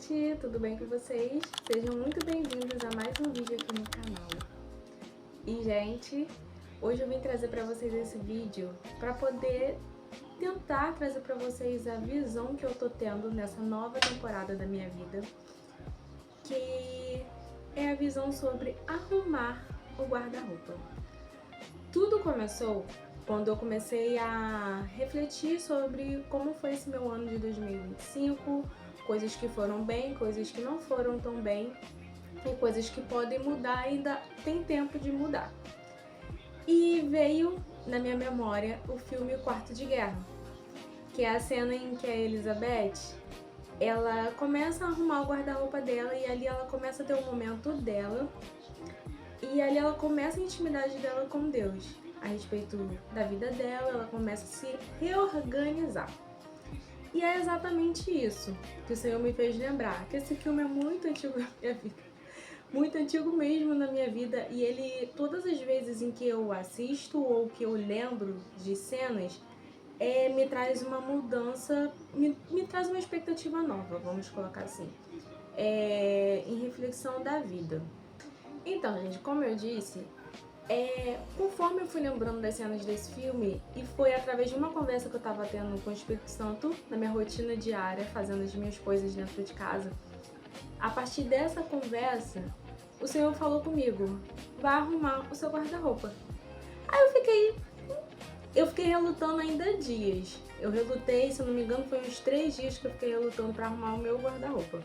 gente! Tudo bem com vocês? Sejam muito bem-vindos a mais um vídeo aqui no canal. E, gente, hoje eu vim trazer para vocês esse vídeo para poder tentar trazer para vocês a visão que eu tô tendo nessa nova temporada da minha vida, que é a visão sobre arrumar o guarda-roupa. Tudo começou quando eu comecei a refletir sobre como foi esse meu ano de 2025, coisas que foram bem, coisas que não foram tão bem e coisas que podem mudar, ainda tem tempo de mudar. E veio na minha memória o filme Quarto de Guerra, que é a cena em que a Elizabeth, ela começa a arrumar o guarda-roupa dela e ali ela começa a ter um momento dela e ali ela começa a intimidade dela com Deus a respeito da vida dela, ela começa a se reorganizar. E é exatamente isso que o Senhor me fez lembrar, que esse filme é muito antigo na minha vida, muito antigo mesmo na minha vida, e ele, todas as vezes em que eu assisto ou que eu lembro de cenas, me traz uma mudança, me traz uma expectativa nova, vamos colocar assim, em reflexão da vida. Então, gente, como eu disse, conforme eu fui lembrando das cenas desse filme, e foi através de uma conversa que eu tava tendo com o Espírito Santo na minha rotina diária, fazendo as minhas coisas dentro de casa, a partir dessa conversa, o Senhor falou comigo: vai arrumar o seu guarda-roupa. Aí eu fiquei relutando ainda dias. Eu relutei, se eu não me engano, foi uns 3 dias que eu fiquei relutando pra arrumar o meu guarda-roupa.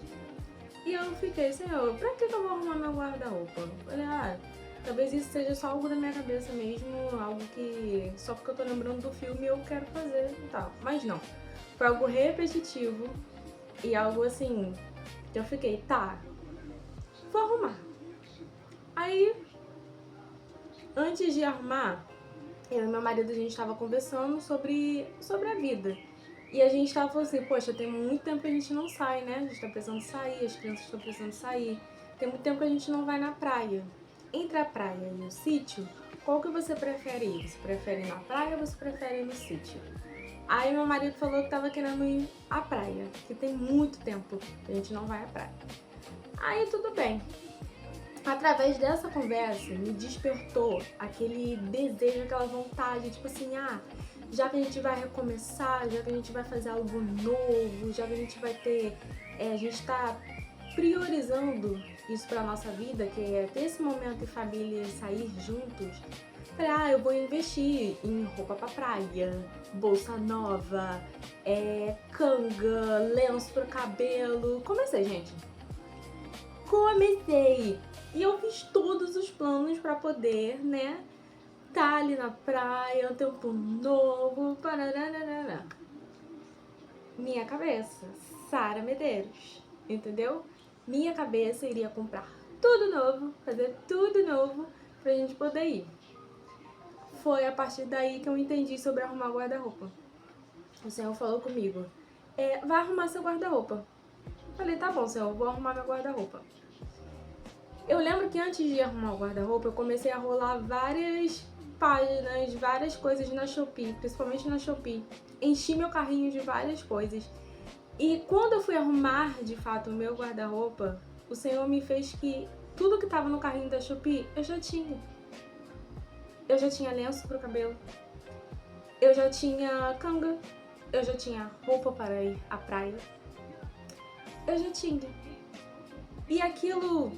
E eu fiquei: Senhor, pra que eu vou arrumar meu guarda-roupa? Falei, talvez isso seja só algo da minha cabeça mesmo, algo que só porque eu tô lembrando do filme eu quero fazer e tal. Mas não, foi algo repetitivo e algo assim, que eu fiquei, vou arrumar. Aí, antes de arrumar, eu e meu marido, a gente tava conversando sobre a vida. E a gente tava falando assim, poxa, tem muito tempo que a gente não sai, né? A gente tá precisando sair, as crianças estão precisando sair. Tem muito tempo que a gente não vai na praia. Entre a praia e o sítio, qual que você prefere ir? Você prefere ir na praia ou você prefere ir no sítio? Aí meu marido falou que tava querendo ir à praia, que tem muito tempo que a gente não vai à praia. Aí tudo bem. Através dessa conversa, me despertou aquele desejo, aquela vontade, tipo assim, já que a gente vai recomeçar, já que a gente vai fazer algo novo, já que a gente vai ter, a gente tá priorizando isso pra nossa vida, que é ter esse momento de família e sair juntos. Falei, eu vou investir em roupa pra praia, bolsa nova, canga, lenço pro cabelo. Comecei, gente. Comecei! E eu fiz todos os planos pra poder, né, tá ali na praia, um tempo novo, parará. Minha cabeça, Sara Medeiros, entendeu? Minha cabeça iria comprar tudo novo, fazer tudo novo pra gente poder ir. Foi a partir daí que eu entendi sobre arrumar guarda-roupa. O Senhor falou comigo, vai arrumar seu guarda-roupa. Falei, tá bom, Senhor, vou arrumar meu guarda-roupa. Eu lembro que antes de arrumar o guarda-roupa, eu comecei a rolar várias páginas, várias coisas na Shopee, principalmente na Shopee. Enchi meu carrinho de várias coisas. E quando eu fui arrumar, de fato, o meu guarda-roupa, o Senhor me fez que tudo que tava no carrinho da Shopee, eu já tinha. Eu já tinha lenço pro cabelo, eu já tinha canga, eu já tinha roupa para ir à praia. Eu já tinha. E aquilo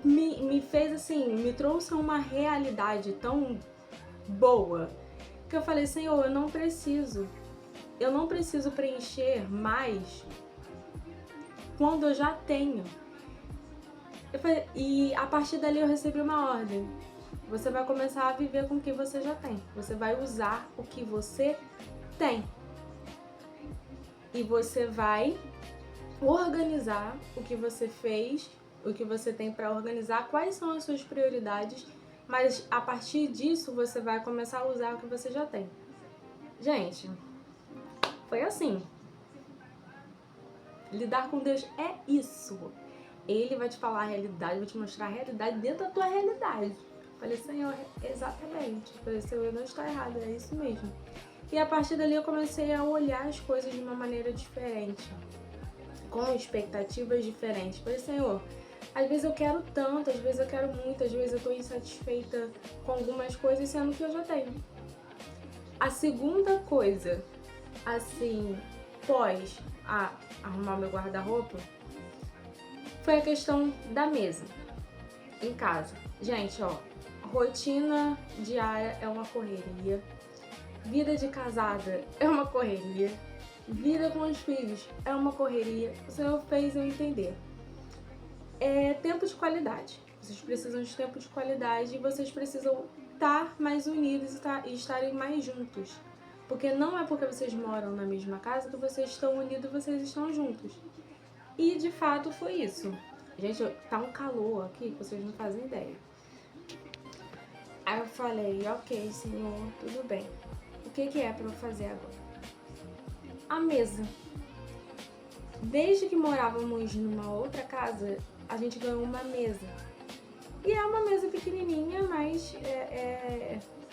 me fez assim, me trouxe uma realidade tão boa, que eu falei, Senhor, eu não preciso preencher mais quando eu já tenho. E a partir dali eu recebi uma ordem, você vai começar a viver com o que você já tem, você vai usar o que você tem e você vai organizar o que você fez, o que você tem para organizar, quais são as suas prioridades, mas a partir disso você vai começar a usar o que você já tem. Gente, foi assim. Lidar com Deus é isso. Ele vai te falar a realidade, vai te mostrar a realidade dentro da tua realidade. Falei, Senhor, exatamente. Falei, Senhor, eu não estou errada, é isso mesmo. E a partir dali eu comecei a olhar as coisas de uma maneira diferente. com expectativas diferentes. Por Senhor, às vezes eu quero tanto, às vezes eu quero muito, às vezes eu tô insatisfeita com algumas coisas, sendo que eu já tenho. A segunda coisa, assim, pós arrumar meu guarda-roupa, foi a questão da mesa em casa. Gente, ó, rotina diária é uma correria, vida de casada é uma correria, vida com os filhos é uma correria. O Senhor fez eu entender. É tempo de qualidade. Vocês precisam de tempo de qualidade e vocês precisam estar mais unidos e estarem mais juntos. Porque não é porque vocês moram na mesma casa que vocês estão unidos e vocês estão juntos. E de fato foi isso. Gente, tá um calor aqui que vocês não fazem ideia. Aí eu falei, ok, Senhor, tudo bem. O que é pra eu fazer agora? A mesa. Desde que morávamos numa outra casa, a gente ganhou uma mesa. E é uma mesa pequenininha, mas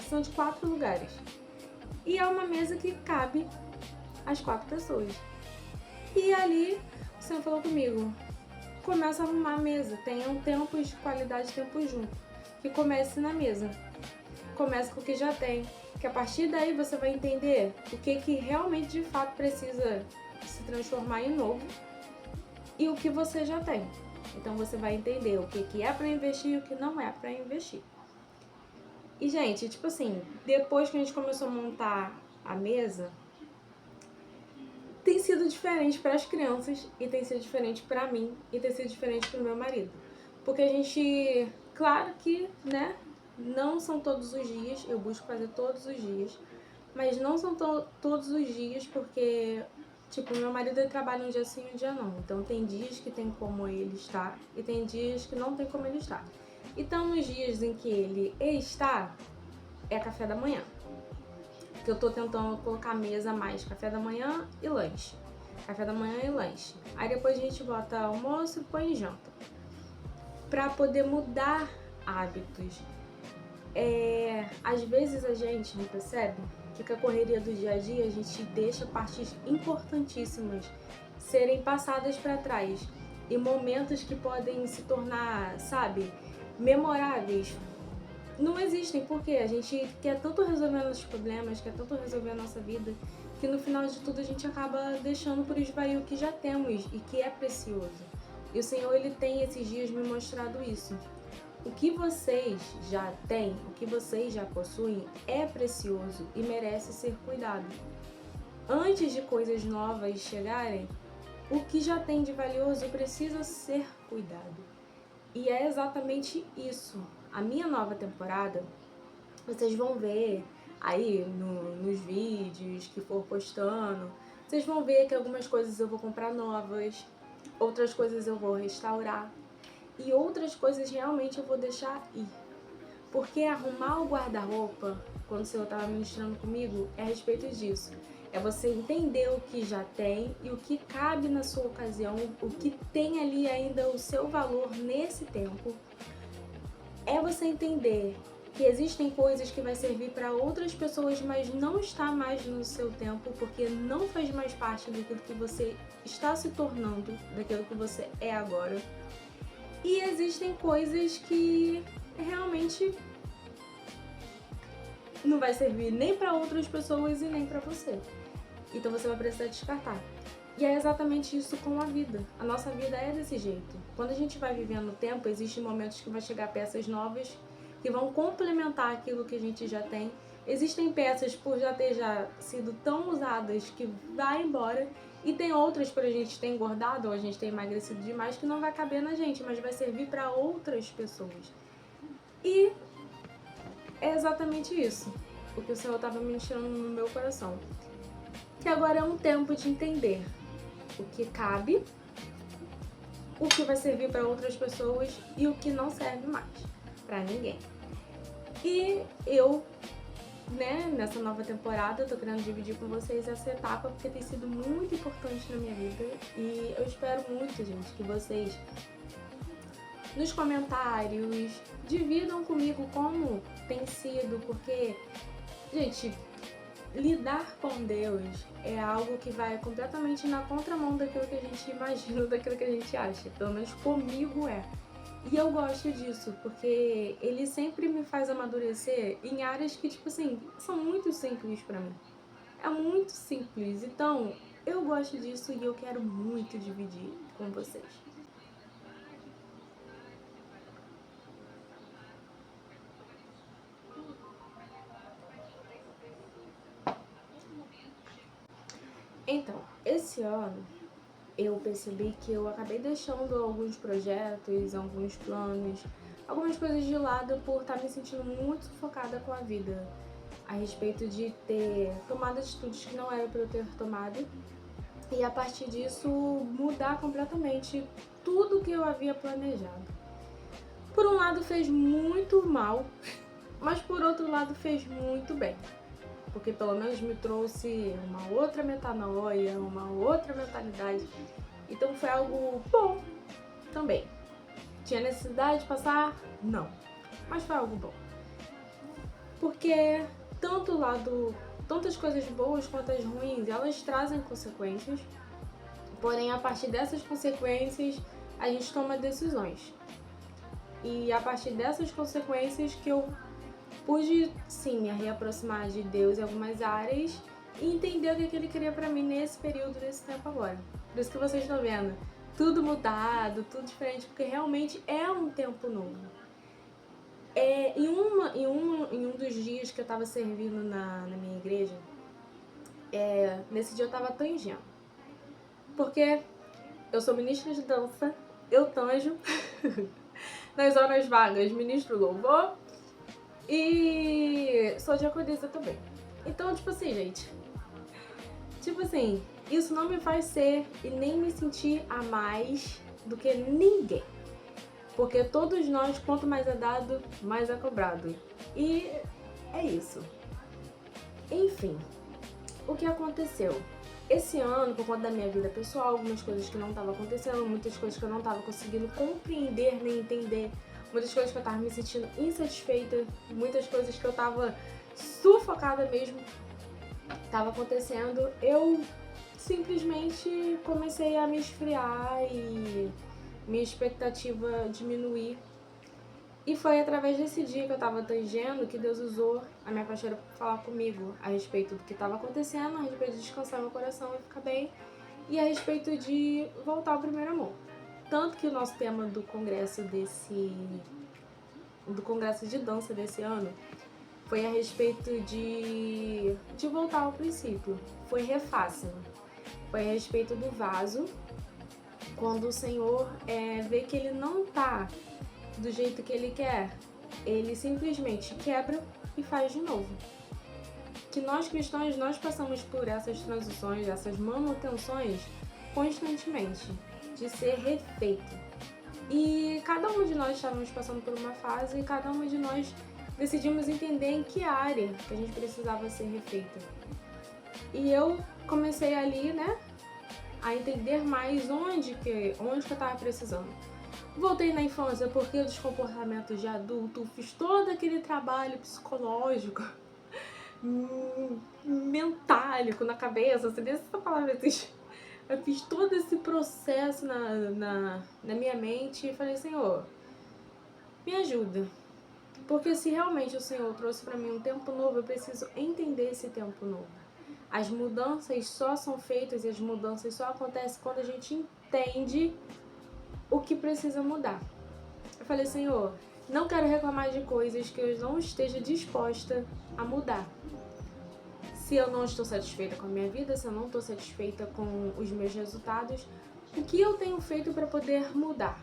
são de 4 lugares. E é uma mesa que cabe as 4 pessoas. E ali, o Senhor falou comigo, começa a arrumar a mesa, tenham tempos de qualidade, tempo junto. Que comece na mesa. Comece com o que já tem. Que a partir daí você vai entender o que realmente de fato precisa se transformar em novo e o que você já tem. Então você vai entender o que é pra investir e o que não é pra investir. E gente, tipo assim, depois que a gente começou a montar a mesa, tem sido diferente para as crianças e tem sido diferente para mim e tem sido diferente pro meu marido. Porque a gente, claro que, né, não são todos os dias, eu busco fazer todos os dias, mas não são todos os dias porque, tipo, meu marido ele trabalha um dia sim e um dia não. Então tem dias que tem como ele estar e tem dias que não tem como ele estar. Então nos dias em que ele está, é café da manhã. Que eu tô tentando colocar a mesa mais café da manhã e lanche. Café da manhã e lanche. Aí depois a gente bota almoço e põe janta. Pra poder mudar hábitos. Às vezes a gente não percebe que com a correria do dia a dia a gente deixa partes importantíssimas serem passadas para trás e momentos que podem se tornar, sabe, memoráveis não existem, porque a gente quer tanto resolver nossos problemas, quer tanto resolver a nossa vida, que no final de tudo a gente acaba deixando por esvair o que já temos e que é precioso. E o Senhor, ele tem esses dias me mostrado isso. O que vocês já têm, o que vocês já possuem é precioso e merece ser cuidado. Antes de coisas novas chegarem, o que já tem de valioso precisa ser cuidado. E é exatamente isso. A minha nova temporada, vocês vão ver aí nos vídeos que for postando, vocês vão ver que algumas coisas eu vou comprar novas, outras coisas eu vou restaurar e outras coisas realmente eu vou deixar ir. Porque arrumar o guarda-roupa, quando o Senhor estava ministrando comigo, é a respeito disso. É você entender o que já tem e o que cabe na sua ocasião, o que tem ali ainda o seu valor nesse tempo. É você entender que existem coisas que vai servir para outras pessoas, mas não está mais no seu tempo, porque não faz mais parte daquilo que você está se tornando, daquilo que você é agora. E existem coisas que realmente não vai servir nem para outras pessoas e nem para você. Então você vai precisar descartar. E é exatamente isso com a vida. A nossa vida é desse jeito. Quando a gente vai vivendo o tempo, existem momentos que vai chegar peças novas que vão complementar aquilo que a gente já tem. Existem peças por já ter sido tão usadas que vai embora. E tem outras por a gente ter engordado ou a gente ter emagrecido demais que não vai caber na gente, mas vai servir para outras pessoas. E é exatamente isso. O que o Senhor estava ministrando no meu coração. Que agora é um tempo de entender o que cabe, o que vai servir para outras pessoas e o que não serve mais para ninguém. E eu, nessa nova temporada, tô querendo dividir com vocês essa etapa porque tem sido muito importante na minha vida e eu espero muito, gente, que vocês nos comentários dividam comigo como tem sido, porque, gente, lidar com Deus é algo que vai completamente na contramão daquilo que a gente imagina, daquilo que a gente acha. Pelo menos comigo é. E eu gosto disso, porque ele sempre me faz amadurecer em áreas que, tipo assim, são muito simples pra mim. É muito simples. Então, eu gosto disso e eu quero muito dividir com vocês. Então, esse ano eu percebi que eu acabei deixando alguns projetos, alguns planos, algumas coisas de lado por estar me sentindo muito sufocada com a vida, a respeito de ter tomado atitudes que não era para eu ter tomado e a partir disso mudar completamente tudo que eu havia planejado. Por um lado fez muito mal, mas por outro lado fez muito bem, porque pelo menos me trouxe uma outra metanoia, uma outra mentalidade. Então foi algo bom também. Tinha necessidade de passar? Não. Mas foi algo bom. Porque tantas coisas boas quanto as ruins, elas trazem consequências. Porém, a partir dessas consequências, a gente toma decisões. E a partir dessas consequências que eu pude, sim, me reaproximar de Deus em algumas áreas e entender o que Ele queria pra mim nesse período, nesse tempo agora. Por isso que vocês estão vendo tudo mudado, tudo diferente, porque realmente é um tempo novo. Em um dos dias que eu tava servindo na minha igreja, nesse dia eu tava tangendo. Porque eu sou ministra de dança, eu tanjo, nas horas vagas ministro louvor e sou diaconisa também. Então, tipo assim, gente, isso não me faz ser e nem me sentir a mais do que ninguém. Porque todos nós, quanto mais é dado, mais é cobrado. E é isso. Enfim, o que aconteceu? Esse ano, por conta da minha vida pessoal, algumas coisas que não estavam acontecendo, muitas coisas que eu não estava conseguindo compreender nem entender, muitas coisas que eu estava me sentindo insatisfeita, muitas coisas que eu estava sufocada mesmo, estava acontecendo, eu simplesmente comecei a me esfriar e minha expectativa diminuir. E foi através desse dia que eu tava tangendo que Deus usou a minha pastora para falar comigo a respeito do que estava acontecendo, a respeito de descansar meu coração e ficar bem, e a respeito de voltar ao primeiro amor. Tanto que o nosso tema do congresso de dança desse ano foi a respeito de voltar ao princípio. Foi refácil. Foi a respeito do vaso, quando o Senhor vê que ele não tá do jeito que ele quer, ele simplesmente quebra e faz de novo. Que nós cristãos, nós passamos por essas transições, essas manutenções constantemente, de ser refeito. E cada um de nós estávamos passando por uma fase e cada um de nós decidimos entender em que área que a gente precisava ser refeita. E eu comecei ali, né, a entender mais onde que eu estava precisando. Voltei na infância porque os comportamentos de adulto, fiz todo aquele trabalho psicológico, mentálico na cabeça, você vê essa palavra existe. Eu fiz todo esse processo na minha mente e falei, Senhor, me ajuda. Porque se realmente o Senhor trouxe para mim um tempo novo, eu preciso entender esse tempo novo. As mudanças só são feitas e as mudanças só acontecem quando a gente entende o que precisa mudar. Eu falei, Senhor, não quero reclamar de coisas que eu não esteja disposta a mudar. Se eu não estou satisfeita com a minha vida, se eu não estou satisfeita com os meus resultados, o que eu tenho feito para poder mudar?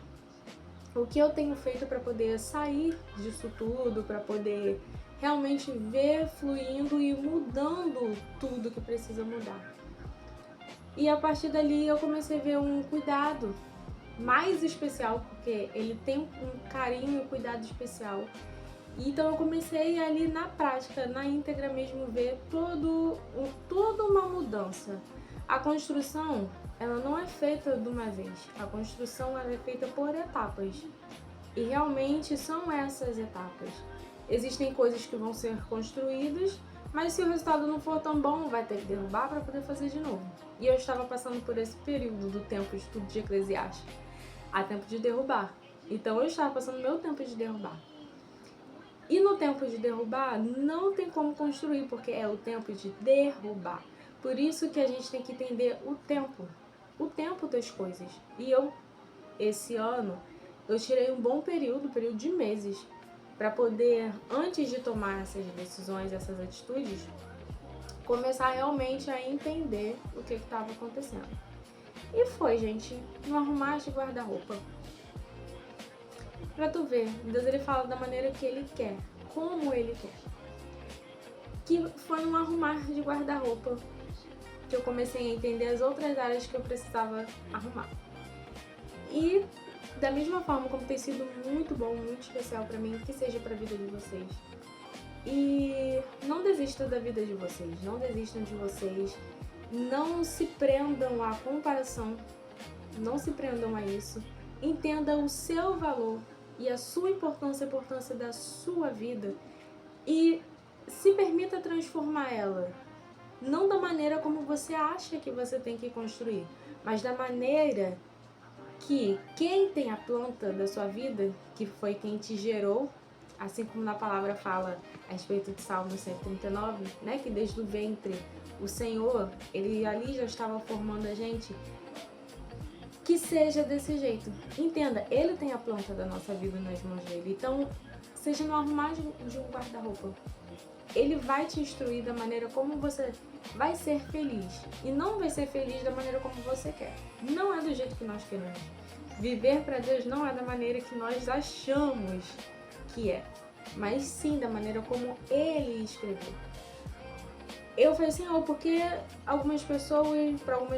O que eu tenho feito para poder sair disso tudo, para poder realmente ver fluindo e mudando tudo que precisa mudar? E a partir dali eu comecei a ver um cuidado mais especial, porque ele tem um carinho e cuidado especial. Então eu comecei ali na prática, na íntegra mesmo, ver toda uma mudança. A construção, ela não é feita de uma vez. A construção ela é feita por etapas. E realmente são essas etapas. Existem coisas que vão ser construídas, Mas se o resultado não for tão bom, vai ter que derrubar para poder fazer de novo. E eu estava passando por esse período do tempo de estudo de Eclesiastes. Há tempo de derrubar. Então eu estava passando meu tempo de derrubar. E no tempo de derrubar, não tem como construir, porque é o tempo de derrubar. Por isso que a gente tem que entender o tempo das coisas. E esse ano, eu tirei um bom período de meses, para poder, antes de tomar essas decisões, essas atitudes, começar realmente a entender o que estava acontecendo. E foi, gente, no arrumar de guarda-roupa. Pra tu ver, Deus ele fala da maneira que ele quer, como ele quer. Que foi no arrumar de guarda-roupa que eu comecei a entender as outras áreas que eu precisava arrumar. E da mesma forma como tem sido muito bom, muito especial pra mim, que seja pra vida de vocês. E não desistam da vida de vocês, não desistam de vocês, não se prendam à comparação, não se prendam a isso. Entenda o seu valor e a sua importância, a importância da sua vida e se permita transformar ela. Não da maneira como você acha que você tem que construir, mas da maneira que quem tem a planta da sua vida, que foi quem te gerou, assim como na palavra fala a respeito de Salmo 139, né, que desde o ventre o Senhor, ele ali já estava formando a gente, que seja desse jeito. Entenda, ele tem a planta da nossa vida nas mãos dele, então seja no arrumar de um guarda-roupa. Ele vai te instruir da maneira como você vai ser feliz. E não vai ser feliz da maneira como você quer. Não é do jeito que nós queremos. Viver para Deus não é da maneira que nós achamos que é, mas sim da maneira como Ele escreveu. Eu falei assim, porque para algumas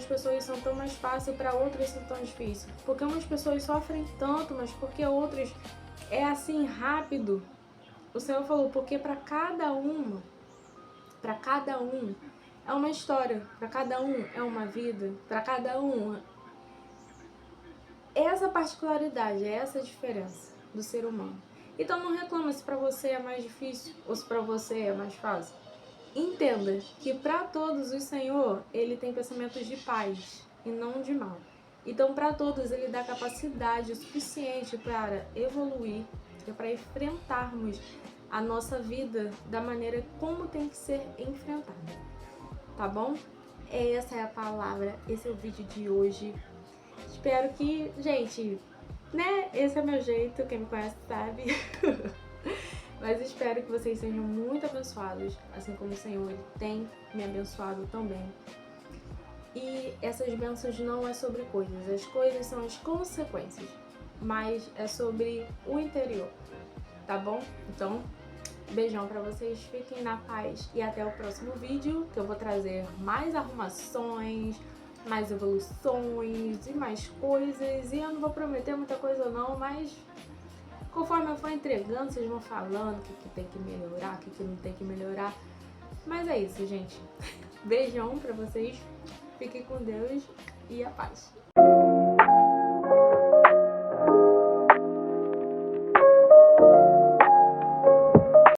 pessoas são tão mais fácil, para outras são tão difícil. Porque umas pessoas sofrem tanto, mas porque outras é assim rápido. O Senhor falou, porque para cada um é uma história, para cada um é uma vida, para cada um é essa particularidade, é essa diferença do ser humano. Então não reclama se para você é mais difícil ou se para você é mais fácil. Entenda que para todos o Senhor, Ele tem pensamentos de paz e não de mal. Então para todos Ele dá capacidade suficiente para evoluir, para enfrentarmos a nossa vida da maneira como tem que ser enfrentada, tá bom? Essa é a palavra, esse é o vídeo de hoje. Espero que, gente, né? Esse é o meu jeito, quem me conhece sabe. Mas espero que vocês sejam muito abençoados, assim como o Senhor ele tem me abençoado também. E essas bênçãos não é sobre coisas, as coisas são as consequências, mas é sobre o interior, tá bom? Então, beijão pra vocês, fiquem na paz e até o próximo vídeo, que eu vou trazer mais arrumações, mais evoluções e mais coisas. E eu não vou prometer muita coisa não, mas conforme eu for entregando, vocês vão falando o que tem que melhorar, o que não tem que melhorar. Mas é isso, gente. Beijão pra vocês, fiquem com Deus e a paz.